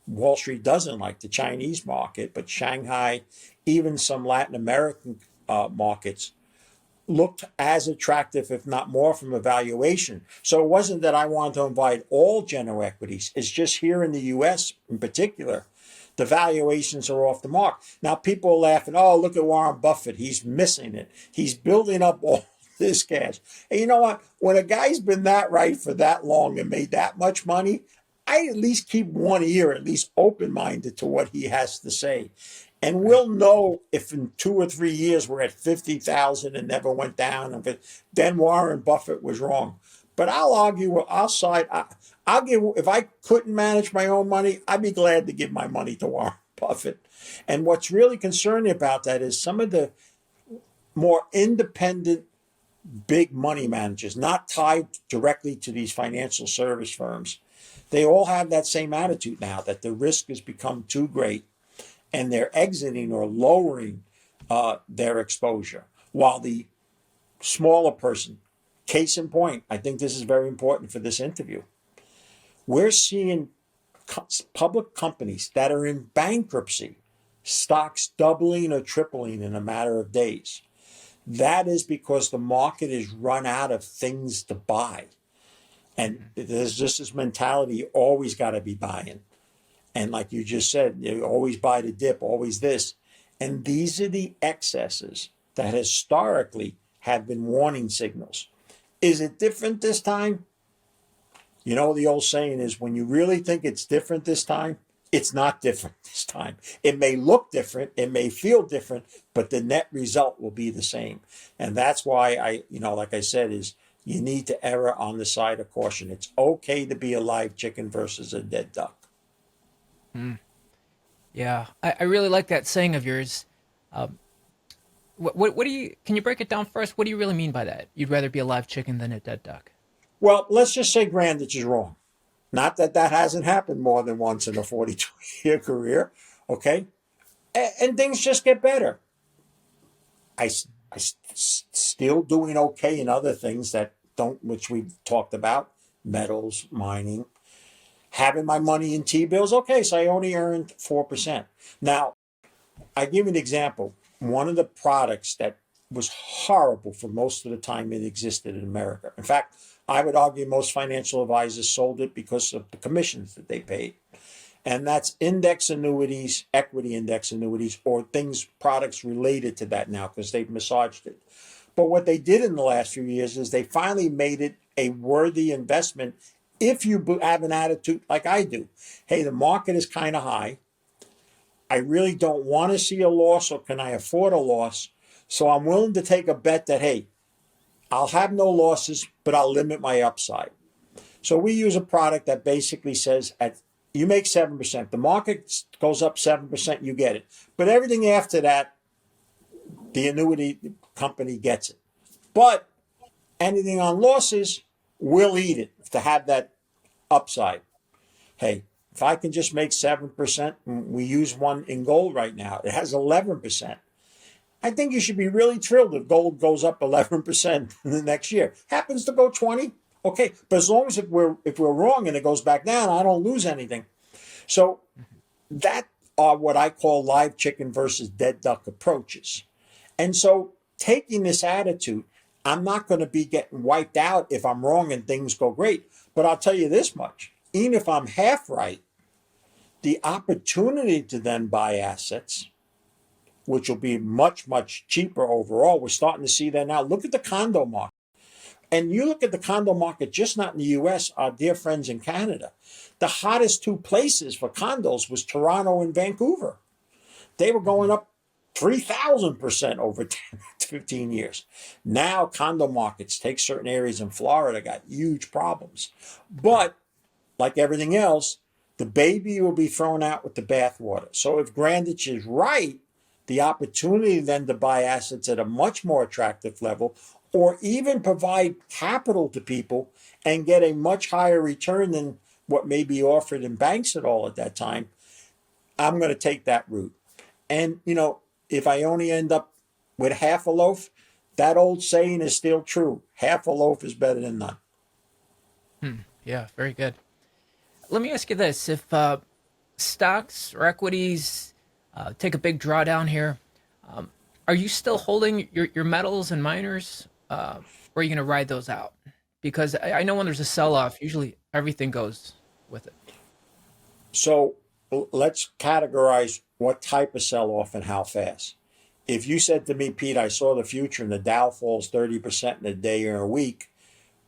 A: Wall Street doesn't like, the Chinese market, but Shanghai, even some Latin American markets, looked as attractive, if not more, from a valuation. So it wasn't that I wanted to invite all general equities. It's just here in the U.S. in particular, the valuations are off the mark. Now people are laughing, oh, look at Warren Buffett. He's missing it. He's building up all this cash. And you know what? When a guy's been that right for that long and made that much money, I at least keep one ear at least open-minded to what he has to say. And we'll know if in 2 or 3 years we're at 50,000 and never went down. Then Warren Buffett was wrong. But I'll argue, I'll give, if I couldn't manage my own money, I'd be glad to give my money to Warren Buffett. And what's really concerning about that is some of the more independent big money managers, not tied directly to these financial service firms, they all have that same attitude now that the risk has become too great and they're exiting or lowering their exposure. While the smaller person, case in point, I think this is very important for this interview. We're seeing public companies that are in bankruptcy, stocks doubling or tripling in a matter of days. That is because the market has run out of things to buy. And there's just this mentality, you always got to be buying. And like you just said, you always buy the dip, always this. And these are the excesses that historically have been warning signals. Is it different this time? You know, the old saying is when you really think it's different this time, it's not different this time. It may look different, it may feel different, but the net result will be the same. And that's why like I said, is you need to err on the side of caution. It's okay to be a live chicken versus a dead duck.
B: Yeah, I really like that saying of yours. What do you, can you break it down first? What do you really mean by that? You'd rather be a live chicken than a dead duck.
A: Well, let's just say Grandich is wrong. Not that that hasn't happened more than once in a 42-year career, okay? And things just get better. I still doing okay in other things that don't, which we've talked about, metals, mining, having my money in T-bills. Okay, so I only earned 4%. Now, I give you an example. One of the products that was horrible for most of the time it existed in America. In fact, I would argue most financial advisors sold it because of the commissions that they paid. And that's index annuities, equity index annuities, or products related to that now because they've massaged it. But what they did in the last few years is they finally made it a worthy investment if you have an attitude like I do. Hey, the market is kind of high. I really don't want to see a loss, or can I afford a loss? So I'm willing to take a bet that, hey, I'll have no losses, but I'll limit my upside. So we use a product that basically says you make 7%. The market goes up 7%, you get it. But everything after that, the annuity company gets it. But anything on losses, we'll eat it to have that upside. Hey, if I can just make 7%, we use one in gold right now. It has 11%. I think you should be really thrilled if gold goes up 11% in the next year. Happens to go 20, okay. But as long as if we're wrong and it goes back down, I don't lose anything. So that are what I call live chicken versus dead duck approaches. And so taking this attitude, I'm not going to be getting wiped out if I'm wrong and things go great. But I'll tell you this much, even if I'm half right, the opportunity to then buy assets, which will be much, much cheaper overall. We're starting to see that now. Look at the condo market. And you look at the condo market, just not in the US, our dear friends in Canada. The hottest two places for condos was Toronto and Vancouver. They were going up 3,000% over 10 to 15 years. Now condo markets, take certain areas in Florida, got huge problems. But like everything else, the baby will be thrown out with the bathwater. So if Grandich is right, the opportunity then to buy assets at a much more attractive level, or even provide capital to people and get a much higher return than what may be offered in banks at all at that time, I'm going to take that route. And, if I only end up with half a loaf, that old saying is still true. Half a loaf is better than none.
B: Yeah, very good. Let me ask you this. If stocks or equities take a big drawdown here, are you still holding your metals and miners, or are you going to ride those out? Because I know when there's a sell-off, usually everything goes with it.
A: So let's categorize what type of sell-off and how fast. If you said to me, Pete, I saw the future and the Dow falls 30% in a day or a week,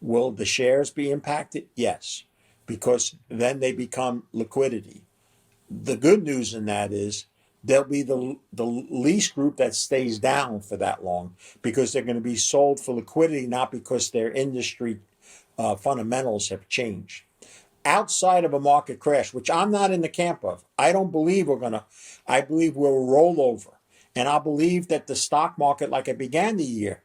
A: will the shares be impacted? Yes, because then they become liquidity. The good news in that is there'll be the least group that stays down for that long because they're going to be sold for liquidity, not because their industry fundamentals have changed. Outside of a market crash, which I'm not in the camp of, I believe we'll roll over. And I believe that the stock market, like I began the year,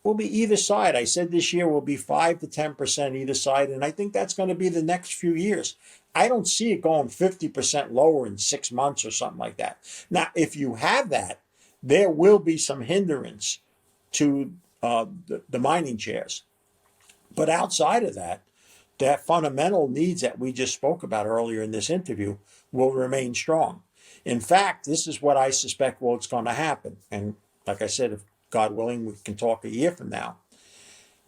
A: will be either side. I said this year will be 5 to 10% either side, and I think that's going to be the next few years. I don't see it going 50% lower in 6 months or something like that. Now, if you have that, there will be some hindrance to the mining shares. But outside of that, that fundamental needs that we just spoke about earlier in this interview will remain strong. In fact, this is what I suspect what's going to happen. And like I said, if God willing, we can talk a year from now.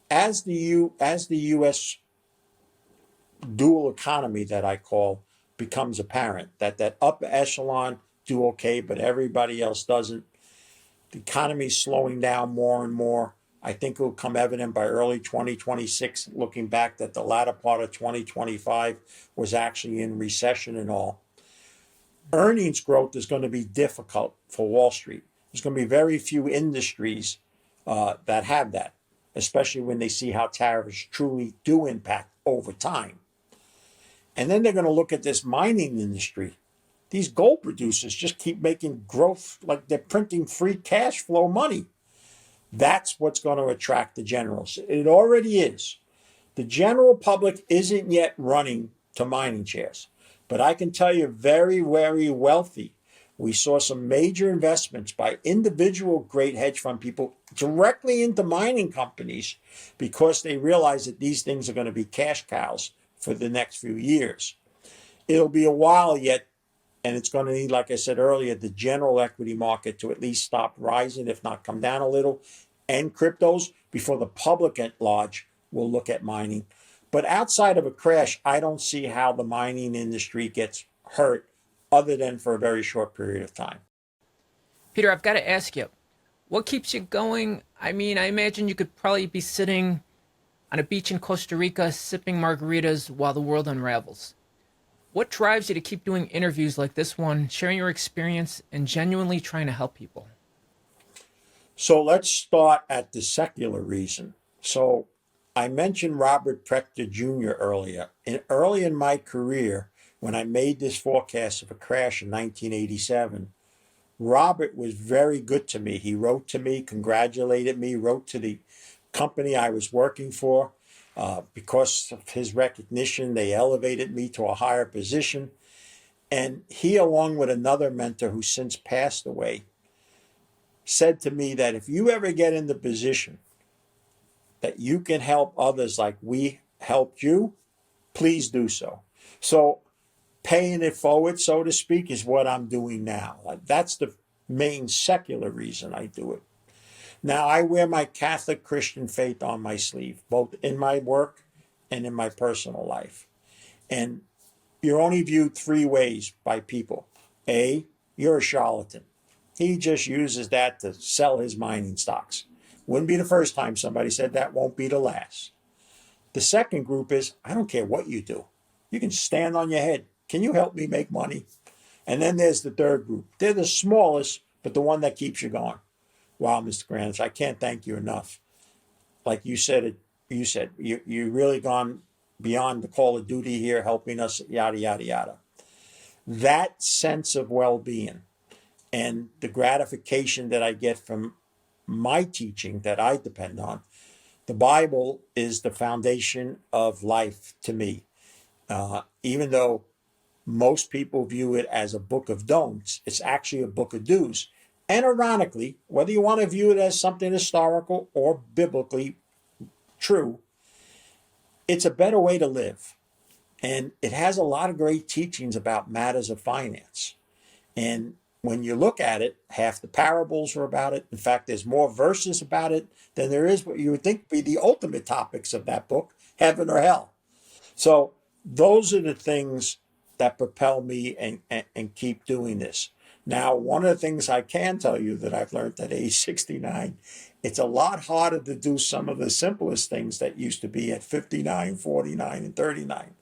A: As the U.S. dual economy that I call becomes apparent, that upper echelon do okay, but everybody else doesn't. The economy's slowing down more and more. I think it will come evident by early 2026, looking back that the latter part of 2025 was actually in recession and all. Earnings growth is going to be difficult for Wall Street. There's going to be very few industries that have that, especially when they see how tariffs truly do impact over time. And then they're going to look at this mining industry. These gold producers just keep making growth, like they're printing free cash flow money. That's what's going to attract the generals. It already is. The general public isn't yet running to mining shares, but I can tell you very, very wealthy. We saw some major investments by individual great hedge fund people directly into mining companies because they realize that these things are going to be cash cows for the next few years. It'll be a while yet, and it's going to need, like I said earlier, the general equity market to at least stop rising, if not come down a little, and cryptos before the public at large will look at mining. But outside of a crash, I don't see how the mining industry gets hurt other than for a very short period of time.
B: Peter, I've got to ask you, what keeps you going? I mean, I imagine you could probably be sitting on a beach in Costa Rica sipping margaritas while the world unravels. What drives you to keep doing interviews like this one, sharing your experience, and genuinely trying to help people?
A: So let's start at the secular reason. So I mentioned Robert Prechter Jr. earlier. Early in my career, when I made this forecast of a crash in 1987, Robert was very good to me. He wrote to me, congratulated me, wrote to the company I was working for. Because of his recognition, they elevated me to a higher position. And he, along with another mentor who since passed away, said to me that if you ever get in the position that you can help others like we helped you, please do so. So paying it forward, so to speak, is what I'm doing now. That's the main secular reason I do it. Now, I wear my Catholic Christian faith on my sleeve, both in my work and in my personal life. And you're only viewed three ways by people. A, you're a charlatan. He just uses that to sell his mining stocks. Wouldn't be the first time somebody said that, won't be the last. The second group is, I don't care what you do. You can stand on your head. Can you help me make money? And then there's the third group. They're the smallest, but the one that keeps you going. Wow, Mr. Grandich, I can't thank you enough. Like you said, you really gone beyond the call of duty here, helping us, yada, yada, yada. That sense of well-being and the gratification that I get from my teaching that I depend on, the Bible is the foundation of life to me. Even though most people view it as a book of don'ts, it's actually a book of do's. And ironically, whether you want to view it as something historical or biblically true, it's a better way to live. And it has a lot of great teachings about matters of finance. And when you look at it, half the parables are about it. In fact, there's more verses about it than there is what you would think would be the ultimate topics of that book, heaven or hell. So those are the things that propel me and keep doing this. Now, one of the things I can tell you that I've learned at age 69, it's a lot harder to do some of the simplest things that used to be at 59, 49, and 39.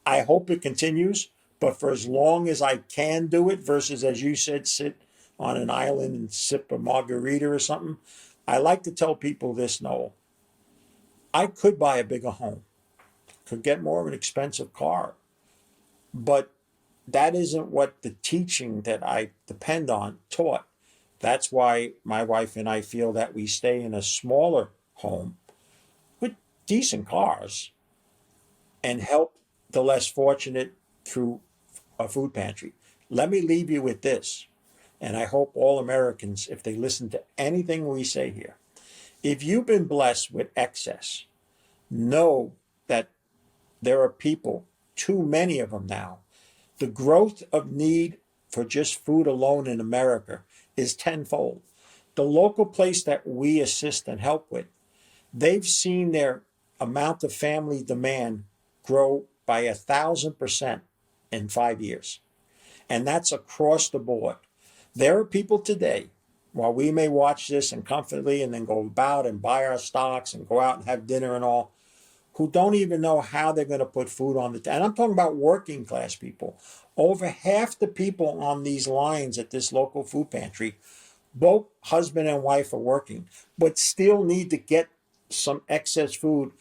A: I hope it continues, but for as long as I can do it versus, as you said, sit on an island and sip a margarita or something, I like to tell people this, Noel. I could buy a bigger home, could get more of an expensive car, but that isn't what the teaching that I depend on taught. That's why my wife and I feel that we stay in a smaller home with decent cars and help the less fortunate through a food pantry. Let me leave you with this, and I hope all Americans, if they listen to anything we say here, if you've been blessed with excess, know that there are people, too many of them now. The growth of need for just food alone in America is tenfold. The local place that we assist and help with, they've seen their amount of family demand grow by 1,000% in 5 years. And that's across the board. There are people today, while we may watch this and comfortably and then go about and buy our stocks and go out and have dinner and all, who don't even know how they're going to put food on the table. And I'm talking about working class people. Over half the people on these lines at this local food pantry, both husband and wife are working, but still need to get some excess food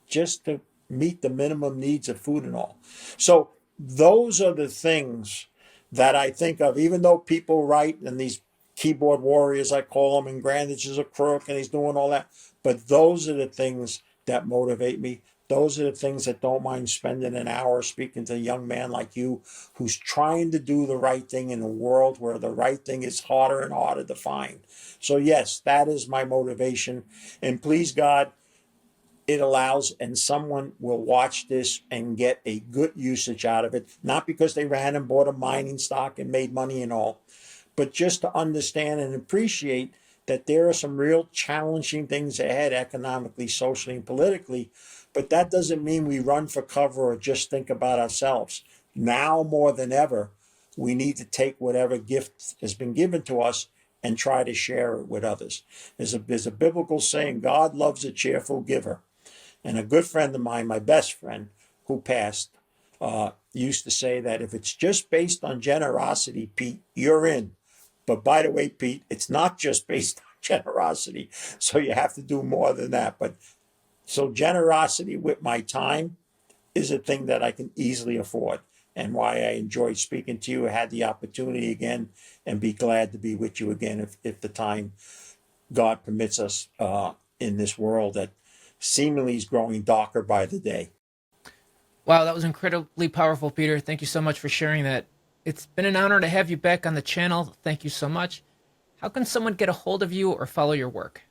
A: just to meet the minimum needs of food and all. So those are the things that I think of, even though people write and these keyboard warriors, I call them, and Grandich is a crook and he's doing all that. But those are the things that motivate me. Those are the things that don't mind spending an hour speaking to a young man like you who's trying to do the right thing in a world where the right thing is harder and harder to find. So yes, that is my motivation. And please God, it allows, and someone will watch this and get a good usage out of it, not because they ran and bought a mining stock and made money and all, but just to understand and appreciate that there are some real challenging things ahead economically, socially, and politically. But that doesn't mean we run for cover or just think about ourselves. Now more than ever, we need to take whatever gift has been given to us and try to share it with others. There's a biblical saying, God loves a cheerful giver. And a good friend of mine, my best friend, who passed, used to say that if it's just based on generosity, Pete, you're in. But by the way, Pete, it's not just based on generosity. So you have to do more than that. But so generosity with my time is a thing that I can easily afford, and why I enjoyed speaking to you. I had the opportunity again, and be glad to be with you again if the time God permits us in this world that seemingly is growing darker by the day.
B: Wow, that was incredibly powerful, Peter. Thank you so much for sharing that. It's been an honor to have you back on the channel. Thank you so much. How can someone get a hold of you or follow your work?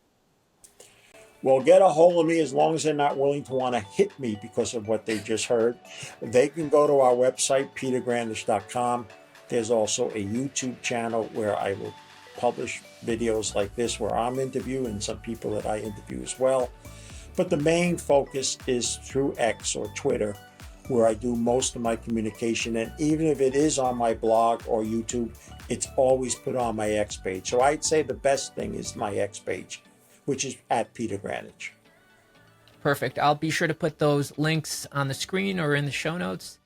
A: Well, get a hold of me as long as they're not willing to want to hit me because of what they just heard. They can go to our website, petergrandich.com. There's also a YouTube channel where I will publish videos like this where I'm interviewing some people that I interview as well. But the main focus is through X or Twitter, where I do most of my communication. And even if it is on my blog or YouTube, it's always put on my X page. So I'd say the best thing is my X page, which is at Peter Grandich.
B: Perfect. I'll be sure to put those links on the screen or in the show notes.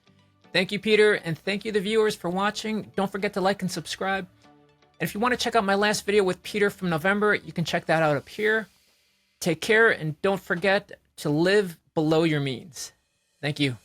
B: Thank you, Peter, and thank you, the viewers, for watching. Don't forget to like and subscribe. And if you want to check out my last video with Peter from November, you can check that out up here. Take care, and don't forget to live below your means. Thank you.